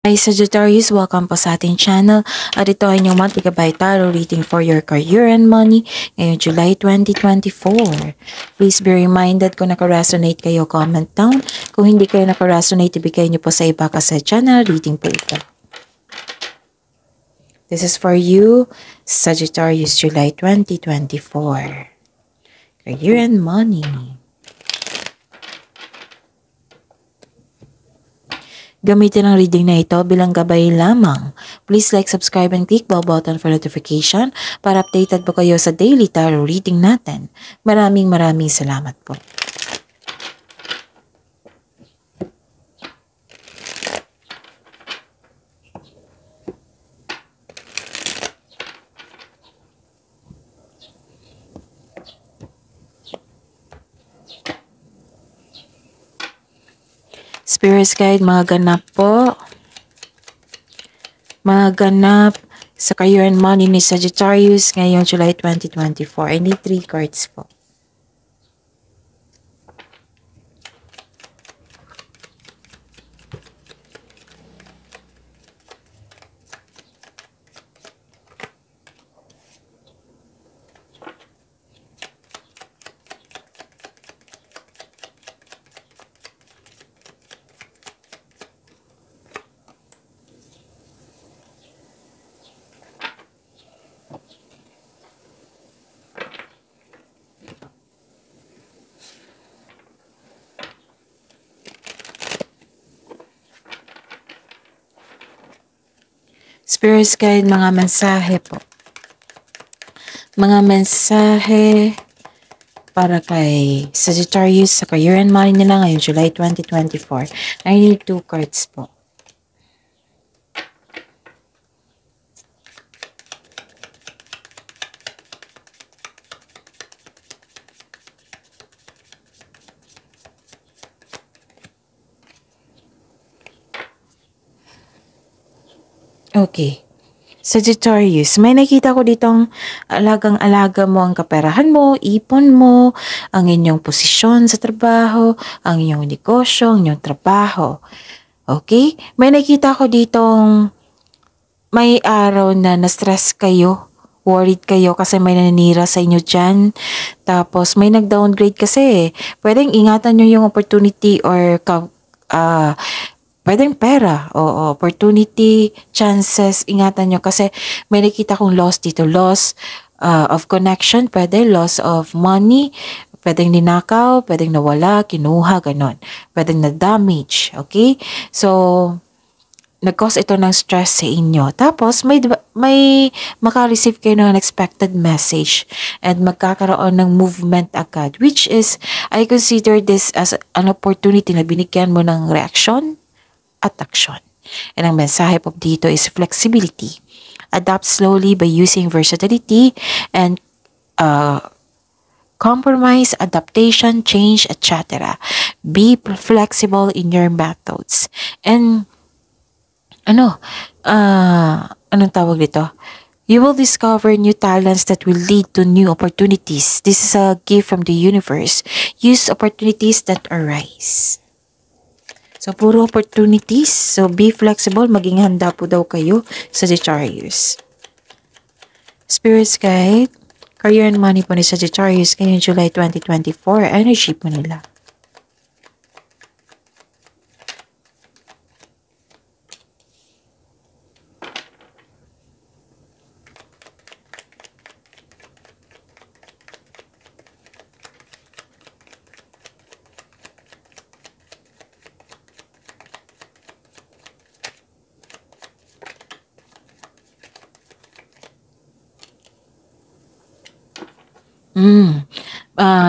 Hi Sagittarius, welcome po sa ating channel at ito ay inyong monthly gabay tarot reading for your career and money ngayong July 2024. Please be reminded kung naka-resonate kayo, comment down. Kung hindi kayo naka-resonate, ibigay niyo po sa iba kasi channel reading po ito. This is for you, Sagittarius, July 2024. Career and money. Gamitin ang reading na ito bilang gabay lamang. Please like, subscribe, and click bell button for notification para updated po kayo sa daily tarot reading natin. Maraming salamat po. Spirit Guide, mga ganap po. Mga ganap sa career and money ni Sagittarius ngayong July 2024. I need 3 cards po. Spirit Guide, mga mensahe po. Mga mensahe para kay Sagittarius sa career and money nila ngayong July 2024. I need 2 cards po. Okay. Sagittarius, may nakita ko ditong alagang-alaga mo ang kaperahan mo, ipon mo, ang inyong posisyon sa trabaho, ang inyong negosyo, ang inyong trabaho. Okay? May nakita ko ditong may araw na na-stress kayo, worried kayo kasi may naninira sa inyo dyan. Tapos may nag-downgrade kasi. Pwedeng ingatan nyo yung opportunity or pwedeng pera, o opportunity, chances, ingatan nyo kasi may nakita kong loss dito. Loss of connection, pwede, loss of money, pwedeng ninakaw, pwedeng nawala, kinuha, ganon. Pwedeng na-damage, okay? So, nag-cause ito ng stress sa inyo. Tapos, may maka-receive kayo ng unexpected message and magkakaroon ng movement agad, which is, I consider this as an opportunity na binigyan mo ng reaction at action. And ang mensahe po dito is flexibility. Adapt slowly by using versatility and compromise, adaptation, change, etc. Be flexible in your methods. And anong tawag dito? You will discover new talents that will lead to new opportunities. This is a gift from the universe. Use opportunities that arise. So, puro opportunities. So, be flexible. Maging handa po daw kayo, Sagittarius. Spirit Guide, career and money po ni Sagittarius ngayong July 2024. Energy po nila.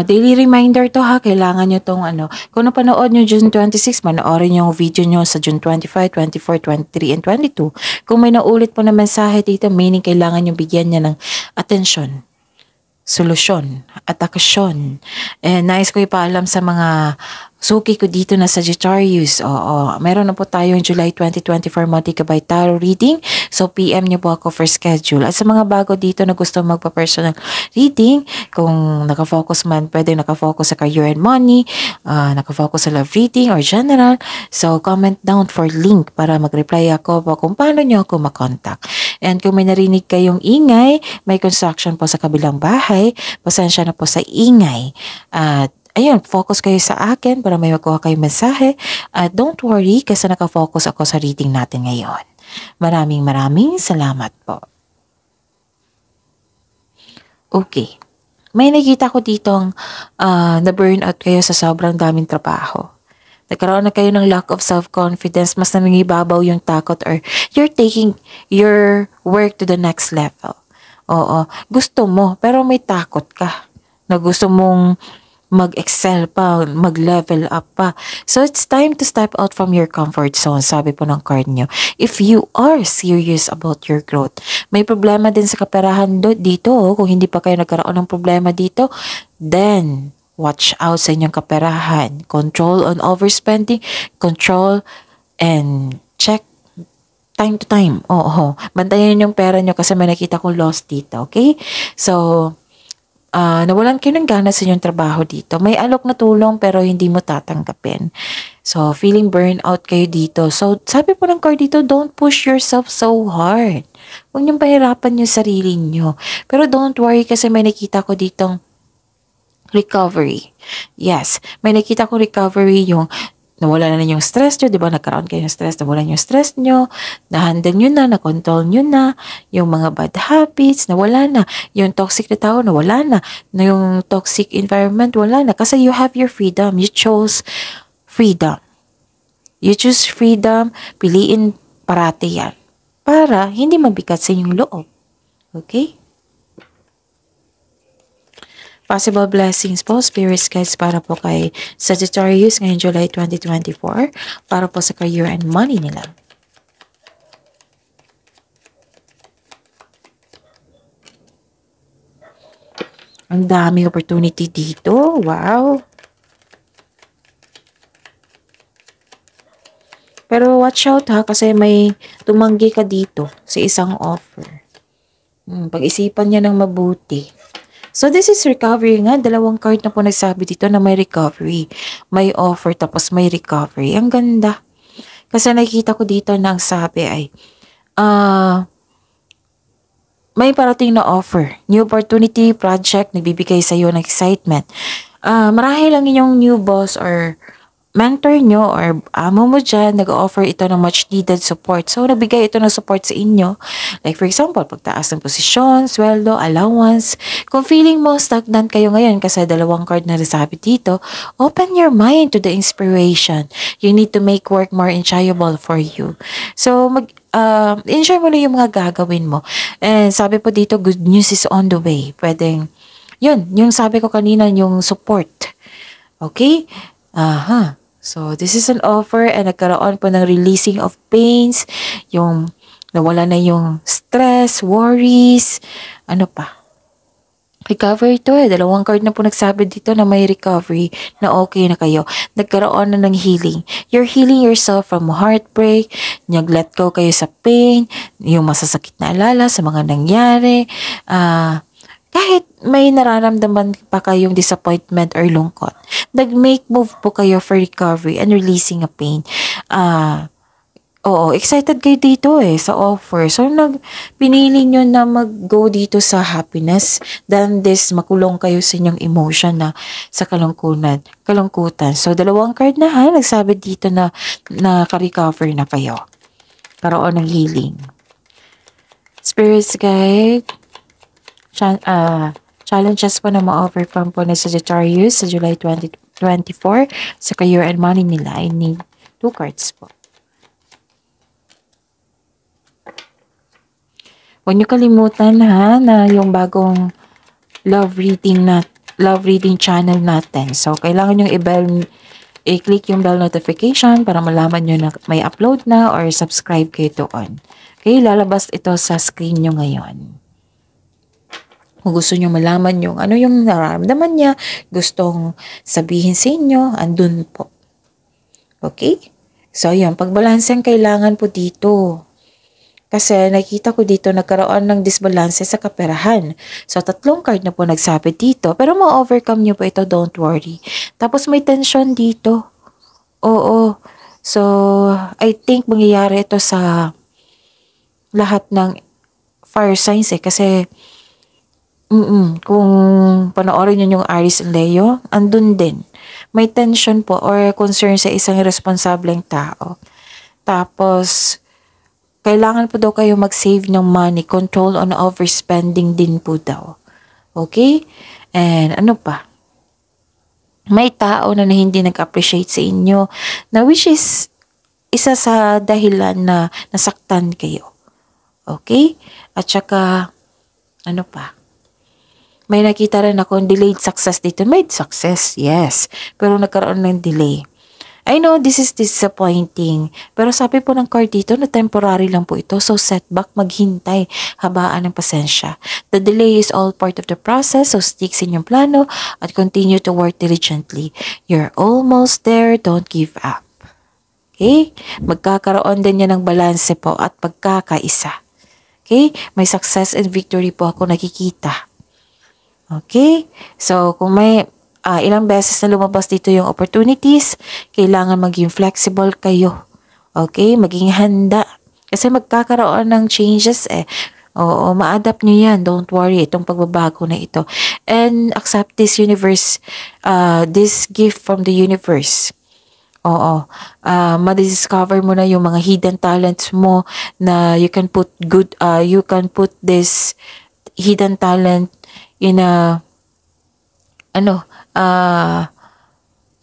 Daily reminder to ha, kailangan nyo tong kung napanood nyo June 26, manoorin yung video nyo sa June 25, 24, 23, and 22. Kung may naulit po na mensahe dito, meaning kailangan nyo bigyan niya ng atensyon, solusyon, at aksyon. Nais ko ipaalam sa mga suki ko dito na Sagittarius. Meron na po tayong July 2024 monthly gabay tarot reading. So, PM nyo po ako for schedule. At sa mga bago dito na gusto magpa-personal reading, kung nakafocus man, pwede nakafocus sa career and money, nakafocus sa love reading or general. So, comment down for link para mag-reply ako po kung paano nyo ako makontak. And kung may narinig kayong ingay, may construction po sa kabilang bahay, pasensya na po sa ingay. At ayun, focus kayo sa akin para may magkuha kayong mensahe. At don't worry kasi nakafocus ako sa reading natin ngayon. Maraming salamat po. Okay. May nakita ko ditong na-burnout kayo sa sobrang daming trabaho. Nagkaroon na kayo ng lack of self-confidence, mas nangingibabaw yung takot or you're taking your work to the next level. Oo, gusto mo pero may takot ka na gusto mong mag-excel pa, mag-level up pa. So, it's time to step out from your comfort zone, sabi po ng card nyo. If you are serious about your growth. May problema din sa kaperahan dito. Kung hindi pa kayo nagkaroon ng problema dito, then, watch out sa inyong kaperahan. Control on overspending, control and check time to time. Oo. Bantayan yung pera nyo kasi may nakita kong loss dito. Okay? So, nawalan kayo ng gana sa inyong trabaho dito. May alok na tulong pero hindi mo tatanggapin. So, feeling burnout kayo dito. So, sabi po ng card dito, don't push yourself so hard. Huwag niyong pahirapan yung sarili niyo. Pero don't worry kasi may nakita ko ditong recovery. Yes, may nakita ko recovery yung nawala na yung stress nyo, di ba? Nagkaroon kayo ng stress, nawala yung stress nyo, na-handle nyo na, na-control nyo na, yung mga bad habits, nawala na, yung toxic na tao, nawala na, yung toxic environment, wala na, kasi you have your freedom, you chose freedom. You choose freedom, piliin parati yan, para hindi mabigat sa inyong loob. Okay? Possible blessings po, Spirit Guides para po kay Sagittarius ngayong July 2024 para po sa career and money nila. Ang daming opportunity dito. Wow! Pero watch out ha kasi may tumanggi ka dito sa isang offer. Pag-isipan niya ng mabuti. So, this is recovery nga. Dalawang card na po nagsabi dito na may recovery. May offer tapos may recovery. Ang ganda. Kasi nakikita ko dito na ang sabi ay, may parating na offer. New opportunity, project, nagbibigay sa iyo ng excitement. Marahil lang inyong new boss or mentor nyo or amo mo dyan, nag-offer ito ng much needed support. So, nabigay ito ng support sa inyo. Like for example, pagtaas ng posisyon, sweldo, allowance. Kung feeling mo stagnant kayo ngayon kasi dalawang card na nasabi dito, open your mind to the inspiration. You need to make work more enjoyable for you. So, enjoy mo na yung mga gagawin mo. And sabi po dito, good news is on the way. Pwedeng, yun, yung sabi ko kanina, yung support. Okay? So, this is an offer and nagkaroon po ng releasing of pains, yung nawala na yung stress, worries, ano pa. Recovery to dalawang card na po nagsabi dito na may recovery, na okay na kayo. Nagkaroon na ng healing. You're healing yourself from heartbreak, nag-let go kayo sa pain, yung masasakit na alala sa mga nangyari, kahit may nararamdaman pa kayong disappointment or lungkot, nag-make move po kayo for recovery and releasing a pain. Excited kayo dito sa offer. So, pinili nyo na mag-go dito sa happiness than this makulong kayo sa inyong emotion na sa kalungkutan. So, dalawang card na nagsabi dito na naka-recover na kayo. Karoon ng healing. Spirits guide, challenges po na ma-overcome po na Sagittarius sa July 2024 sa career and money nila. I need 2 cards po. Huwag niyo kalimutan na yung bagong love reading channel natin. So, kailangan yung i-click yung bell notification para malaman nyo na may upload na or subscribe kayo doon. Okay, lalabas ito sa screen nyo ngayon. Kung gusto nyo malaman yung ano yung nararamdaman niya, gustong sabihin sa inyo, andun po. Okay? So, yun. Pagbalanse ang kailangan po dito. Kasi nakita ko dito nagkaroon ng disbalance sa kaperahan. So, 3 card na po nagsabit dito. Pero ma-overcome nyo po ito, don't worry. Tapos may tension dito. Oo. So, I think mangyayari ito sa lahat ng fire signs kasi kung panoorin nyo yung Aries and Leo, andun din. May tension po or concern sa isang responsableng tao. Tapos, kailangan po daw kayo mag-save ng money, control on overspending din po daw. Okay? And ano pa? May tao na hindi nag-appreciate sa inyo na which is isa sa dahilan na nasaktan kayo. Okay? At saka, ano pa? May nakita rin ako delayed success dito. May success, yes. Pero nagkaroon ng delay. I know this is disappointing. Pero sabi po ng card dito na temporary lang po ito. So setback, maghintay, habaan ng pasensya. The delay is all part of the process. So stick sa inyong plano at continue to work diligently. You're almost there. Don't give up. Okay? Magkakaroon din yan ng balanse po at pagkakaisa. Okay? May success and victory po ako nakikita. Okay? So, kung may ilang beses na lumabas dito yung opportunities, kailangan maging flexible kayo. Okay? Maging handa. Kasi magkakaroon ng changes Oo, ma-adapt nyo yan. Don't worry, itong pagbabago na ito. And accept this universe, this gift from the universe. Oo. Ma-discover mo na yung mga hidden talents mo na you can put this hidden talent in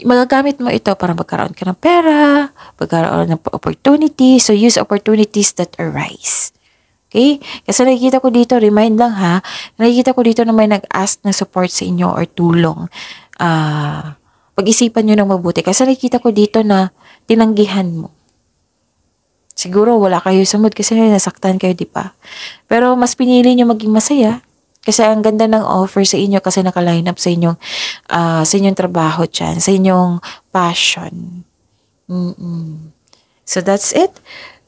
magagamit mo ito para magkaroon ka ng pera, magkaroon ng opportunity. So, use opportunities that arise. Okay? Kasi nakikita ko dito, remind lang ha, nakikita ko dito na may nag-ask na support sa inyo or tulong. Pag-isipan nyo ng mabuti. Kasi nakikita ko dito na tinanggihan mo. Siguro wala kayo sa mood kasi nasaktan kayo, di ba? Pero mas pinili nyo maging masaya. Kasi ang ganda ng offer sa inyo kasi naka-line up sa inyong trabaho dyan, sa inyong passion. So that's it.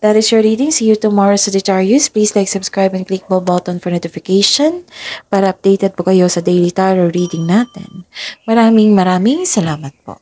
That is your reading. See you tomorrow, Sagittarius. Please like, subscribe, and click bell button for notification para updated po kayo sa daily tarot reading natin. Maraming salamat po.